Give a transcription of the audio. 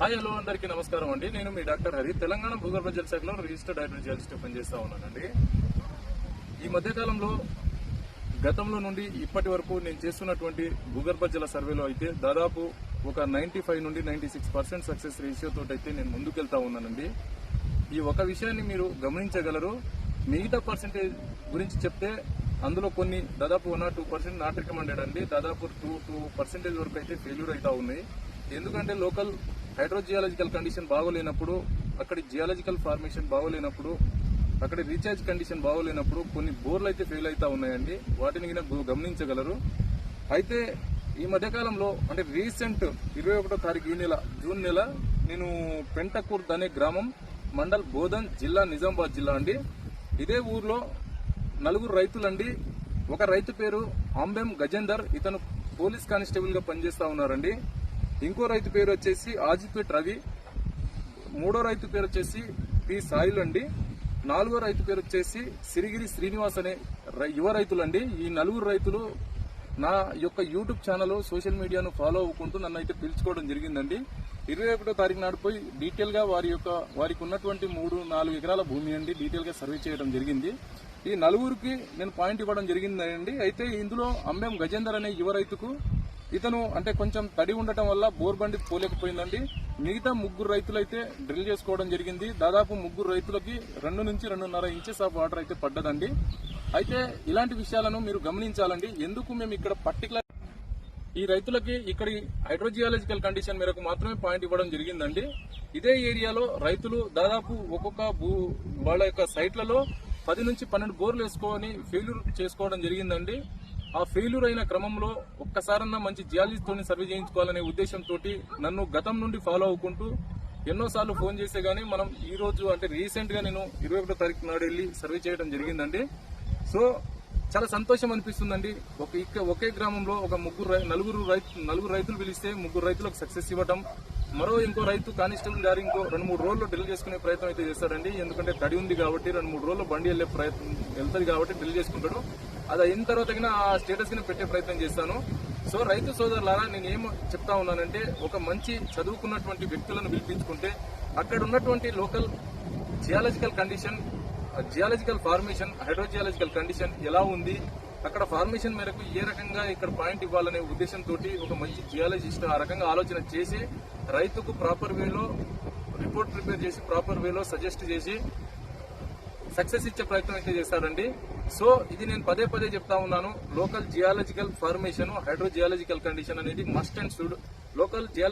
Hi hello అందరికీ నమస్కారం అండి. నేను మీ డాక్టర్ హరి, తెలంగాణ భూగర్భ జల శాఖలో రిజిస్టర్డ్ హైడ్రోజియాలజిస్ట్ పనిచేస్తా ఉన్నానండి. ఈ మధ్యకాలంలో గతంలో నుండి ఇప్పటి వరకు నేను చేస్తున్నటువంటి భూగర్భ జల సర్వేలో అయితే దాదాపు ఒక 95 నుండి 96% సక్సెస్ రేషియో తోటి అయితే నేను ముందుకెళ్తా ఉన్నానండి. ఈ ఒక విషయాన్ని మీరు గమనించగలరు. మిగతా పర్సెంటేజ్ గురించి చెప్తే అందులో కొన్ని దాదాపు 1 or 2% నాట్ రికమెండెడ్ అండి. దాదాపు 2% వరకు అయితే ఫెయిల్యూర్ అవుతా ఉన్నాయి. ఎందుకంటే లోకల్ హైడ్రోజియాలజికల్ కండిషన్ బాగోలేనప్పుడు, అక్కడి జియాలజికల్ ఫార్మేషన్ బాగోలేనప్పుడు, అక్కడ రీఛార్జ్ కండిషన్ బాగోలేనప్పుడు కొన్ని బోర్లు అయితే ఫెయిల్ అవుతా ఉన్నాయండి. వాటిని గమనించగలరు. అయితే ఈ మధ్యకాలంలో అంటే రీసెంట్ 21వ తారీఖు ఈ నెల జూన్ నెల నేను పెంటకూర్ద్ అనే గ్రామం, మండల్ బోధన్, జిల్లా నిజామాబాద్ జిల్లా అండి. ఇదే ఊర్లో 4 రైతులండి. ఒక రైతు పేరు అంబెం గజేందర్, ఇతను పోలీస్ కానిస్టేబుల్ గా పనిచేస్తా ఉన్నారండి. ఇంకో రైతు పేరు వచ్చేసి ఆజిపేట్ రవి, మూడో రైతు పేరు వచ్చేసి పి సాయిల్ అండి, 4వ రైతు పేరు వచ్చేసి సిరిగిరి శ్రీనివాస్ అనే యువ రైతులండి. ఈ 4 రైతులు నా యొక్క యూట్యూబ్ ఛానల్, సోషల్ మీడియాను ఫాలో అవ్వకుంటూ నన్ను అయితే పిలుచుకోవడం జరిగిందండి. 21వ తారీఖు నాడు పోయి డీటెయిల్ గా వారికి ఉన్నటువంటి 3-4 ఎకరాల భూమి అండి డీటెయిల్ గా సర్వే చేయడం జరిగింది. ఈ 4కి నేను పాయింట్ ఇవ్వడం జరిగిందండి. అయితే ఇందులో అంబెం గజేందర్ అనే యువ రైతుకు ఇతను అంటే కొంచెం తడి ఉండటం వల్ల బోర్ బండి పోలేకపోయిందండి. మిగతా 3 రైతులైతే డ్రిల్ చేసుకోవడం జరిగింది. దాదాపు 3 రైతులకి 2 నుంచి 2.5 ఇంచెస్ ఆఫ్ వాటర్ అయితే పడ్డదండి. అయితే ఇలాంటి విషయాలను మీరు గమనించాలండి. ఎందుకు మేము ఇక్కడ పర్టికులర్ ఈ రైతులకి ఇక్కడి హైడ్రోజియాలజికల్ కండిషన్ మేరకు మాత్రమే పాయింట్ ఇవ్వడం జరిగిందండి. ఇదే ఏరియాలో రైతులు దాదాపు ఒక్కొక్క వాళ్ళ యొక్క సైట్లలో 10 నుంచి 12 బోర్లు వేసుకొని ఫెయిల్యూర్ చేసుకోవడం జరిగిందండి. ఆ ఫెయిల్యూర్ అయిన క్రమంలో ఒక్కసారన్నా మంచి జియాలజిస్ట్ తోని సర్వే చేయించుకోవాలనే ఉద్దేశంతో నన్ను గతం నుండి ఫాలో అవ్వకుంటూ ఎన్నోసార్లు ఫోన్ చేస్తే గానీ మనం ఈ రోజు అంటే రీసెంట్ గా నేను 21వ తారీఖు నాడు వెళ్లి సర్వే చేయడం జరిగిందండి. సో చాలా సంతోషం అనిపిస్తుందండి. ఒకే గ్రామంలో ఒక 4 రైతులు పిలిస్తే 3 రైతులకు సక్సెస్ ఇవ్వటం, ఇంకో రైతు కానిస్టేబుల్ గారు ఇంకో 2-3 రోజుల్లో డ్రిల్ చేసుకునే ప్రయత్నం అయితే చేస్తాడండి. ఎందుకంటే తడి ఉంది కాబట్టి 2-3 రోజుల్లో బండి వెళ్తుంది కాబట్టి డ్రిల్ చేసుకుంటాడు. అది అయిన తర్వాత ఆ స్టేటస్ కింద పెట్టే ప్రయత్నం చేస్తాను. సో రైతు సోదరులారా, నేను ఏం చెప్తా ఉన్నానంటే ఒక మంచి చదువుకున్నటువంటి వ్యక్తులను పిలిపించుకుంటే అక్కడ ఉన్నటువంటి local geological condition, geological formation, hydrogeological condition ఎలా ఉంది, అక్కడ ఫార్మేషన్ మేరకు ఏ రకంగా ఇక్కడ పాయింట్ ఇవ్వాలనే ఉద్దేశంతో ఒక మంచి జియాలజిస్ట్ ఆ రకంగా ఆలోచన చేసి రైతుకు ప్రాపర్ వేలో రిపోర్ట్ ప్రిపేర్ చేసి ప్రాపర్ వేలో సజెస్ట్ చేసి సక్సెస్ ఇచ్చే ప్రయత్నం అయితే చేస్తారండి. సో ఇది నేను పదే చెప్తా ఉన్నాను. Local geological formation, hydrogeological condition అనేది మస్ట్ అండ్ షుడ్. లోకల్